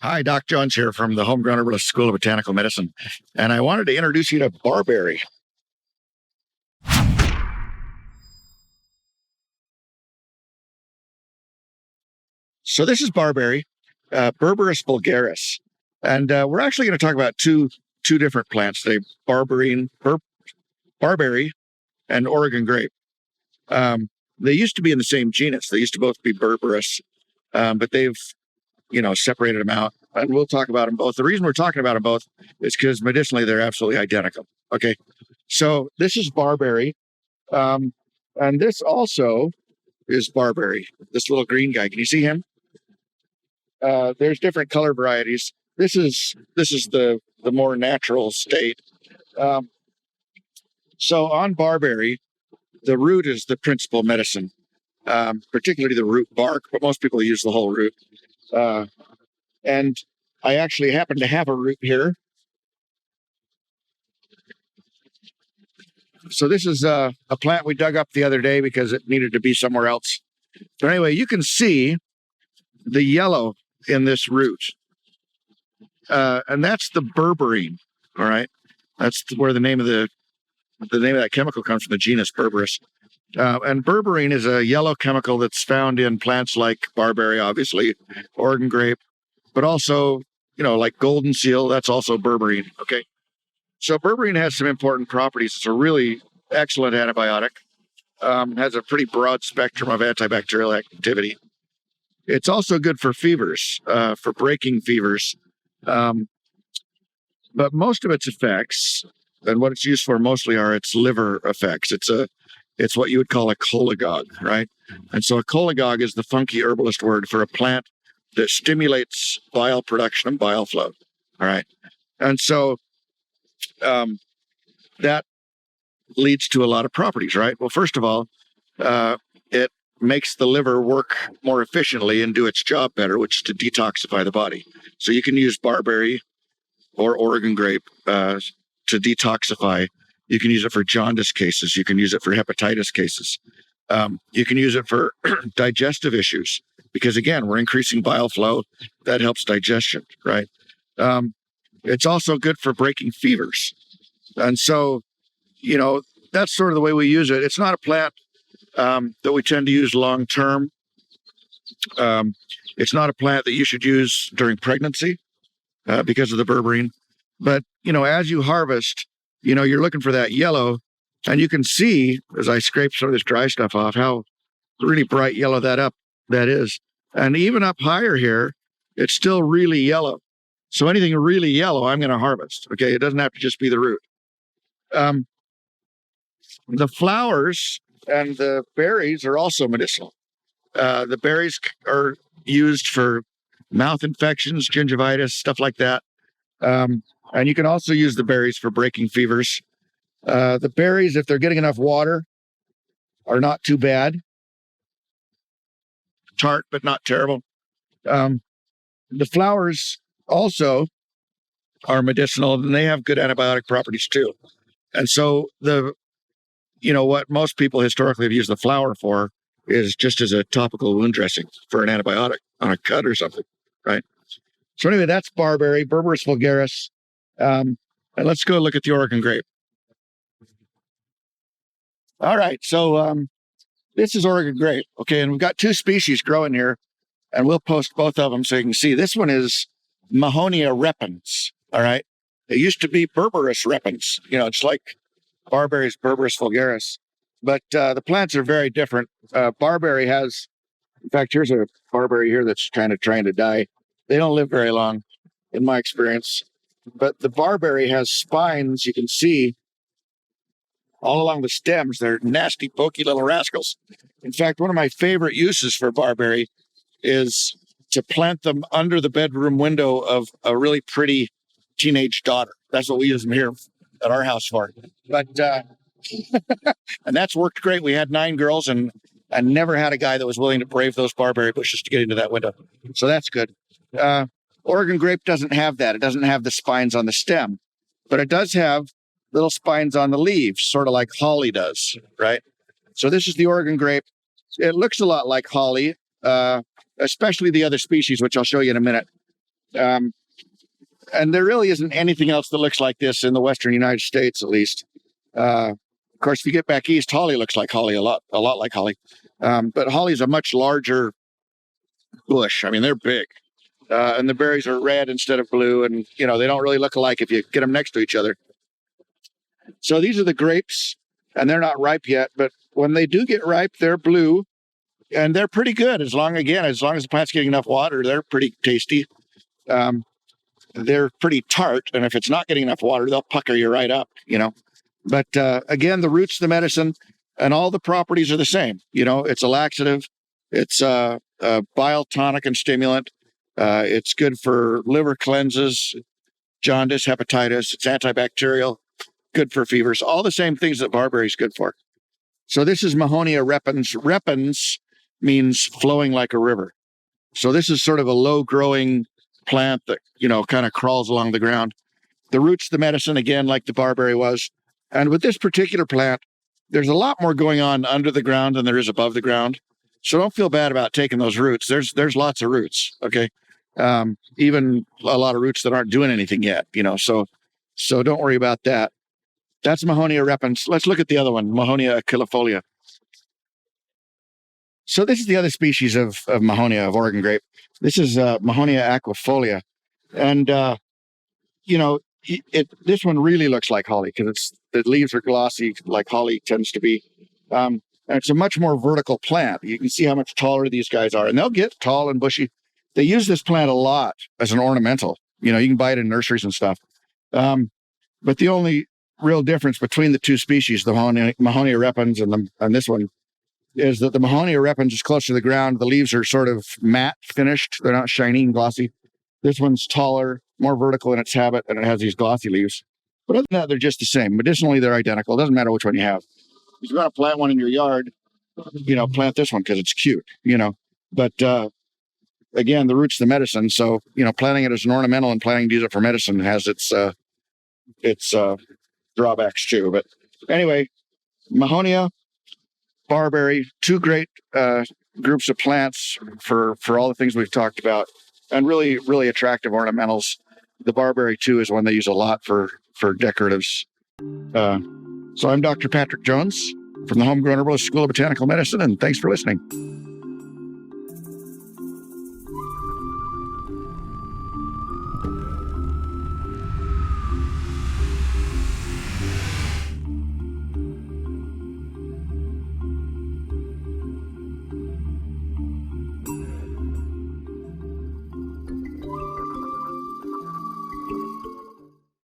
Hi, Doc Jones here from the HomeGrown Herbalist School of Botanical Medicine, and I wanted to introduce you to Barberry. So this is Barberry, Berberis vulgaris, and we're actually going to talk about two different plants today: Barberry and Oregon grape. They used to be in the same genus. They used to both be Berberis, but they've separated them out. And we'll talk about them both. The reason we're talking about them both is because medicinally they're absolutely identical. Okay, so this is Barberry, and this also is Barberry. This little green guy. Can you see him? There's different color varieties. This is the more natural state. So on Barberry, the root is the principal medicine, particularly the root bark, but most people use the whole root. And I actually happen to have a root here. So this is a plant we dug up the other day because it needed to be somewhere else. But anyway, you can see the yellow in this root. And that's the berberine, all right? That's where the name of that chemical comes from, the genus Berberis. And berberine is a yellow chemical that's found in plants like Barberry, obviously, Oregon grape, but also, like golden seal, that's also berberine, okay? So berberine has some important properties. It's a really excellent antibiotic, has a pretty broad spectrum of antibacterial activity. It's also good for fevers, for breaking fevers. But most of its effects, and what it's used for mostly, are its liver effects. It's what you would call a cholagogue, right? And so a cholagogue is the funky herbalist word for a plant that stimulates bile production and bile flow, all right? And so that leads to a lot of properties, right? Well, first of all, it makes the liver work more efficiently and do its job better, which is to detoxify the body. So you can use Barberry or Oregon grape to detoxify. You can use it for jaundice cases. You can use it for hepatitis cases. You can use it for digestive issues because, again, we're increasing bile flow. That helps digestion, right? It's also good for breaking fevers. And so, that's sort of the way we use it. It's not a plant that we tend to use long term. It's not a plant that you should use during pregnancy because of the berberine. But, as you harvest, you're looking for that yellow, and you can see, as I scrape some of this dry stuff off, how really bright yellow that is. And even up higher here, it's still really yellow. So anything really yellow, I'm going to harvest. Okay, it doesn't have to just be the root. The flowers and the berries are also medicinal. The berries are used for mouth infections, gingivitis, stuff like that. And you can also use the berries for breaking fevers. The berries, if they're getting enough water, are not too bad. Tart, but not terrible. The flowers also are medicinal, and they have good antibiotic properties too. And so what most people historically have used the flower for is just as a topical wound dressing for an antibiotic on a cut or something, right? So anyway, that's Barberry, Berberis vulgaris. And let's go look at the Oregon grape. All right, so this is Oregon grape, okay, and we've got two species growing here, and we'll post both of them so you can see. This one is Mahonia repens, all right? It used to be Berberis repens. It's like Barberry's Berberis vulgaris, but the plants are very different. Barberry has, in fact, here's a Barberry here that's kind of trying to die. They don't live very long, in my experience. But the Barberry has spines, you can see, all along the stems. They're nasty, pokey little rascals. In fact, one of my favorite uses for Barberry is to plant them under the bedroom window of a really pretty teenage daughter. That's what we use them here at our house for. But and that's worked great. We had 9 girls, and I never had a guy that was willing to brave those Barberry bushes to get into that window. So that's good. Oregon grape doesn't have that. It doesn't have the spines on the stem, but it does have little spines on the leaves, sort of like holly does, right? So this is the Oregon grape. It looks a lot like holly, especially the other species, which I'll show you in a minute. Um, and there really isn't anything else that looks like this in the Western United States, at least. Of course, if you get back east, holly looks like holly a lot like holly. But holly is a much larger bush. I mean, they're big. And the berries are red instead of blue, and they don't really look alike if you get them next to each other. So these are the grapes, and they're not ripe yet, but when they do get ripe, they're blue, and they're pretty good as long as the plant's getting enough water. They're pretty tasty. They're pretty tart, and if it's not getting enough water, they'll pucker you right up. But again, the root's the medicine, and all the properties are the same. It's a laxative, it's a bile tonic and stimulant. It's good for liver cleanses, jaundice, hepatitis. It's antibacterial, good for fevers. All the same things that barberry is good for. So this is Mahonia repens. Repens means flowing like a river. So this is sort of a low-growing plant that kind of crawls along the ground. The root's the medicine, again, like the barberry was. And with this particular plant, there's a lot more going on under the ground than there is above the ground. So don't feel bad about taking those roots. There's lots of roots, okay? Even a lot of roots that aren't doing anything yet, so don't worry about that. That's Mahonia repens. Let's look at the other one, Mahonia achillifolia. So this is the other species of Mahonia, of Oregon grape. This is Mahonia aquifolia. And, this one really looks like holly because the leaves are glossy like holly tends to be. And it's a much more vertical plant. You can see how much taller these guys are, and they'll get tall and bushy. They use this plant a lot as an ornamental. You can buy it in nurseries and stuff. But the only real difference between the two species, the Mahonia repens and this one, is that the Mahonia repens is closer to the ground. The leaves are sort of matte finished. They're not shiny and glossy. This one's taller, more vertical in its habit, and it has these glossy leaves. But other than that, they're just the same. Medicinally, they're identical. It doesn't matter which one you have. If you want to plant one in your yard, plant this one because it's cute, But again, the root's the medicine. So, planting it as an ornamental and planting to use it for medicine has its drawbacks too. But anyway, Mahonia, barberry, two great groups of plants for all the things we've talked about, and really, really attractive ornamentals. The barberry too is one they use a lot for decoratives. So I'm Dr. Patrick Jones from the HomeGrown Herbalist School of Botanical Medicine, and thanks for listening.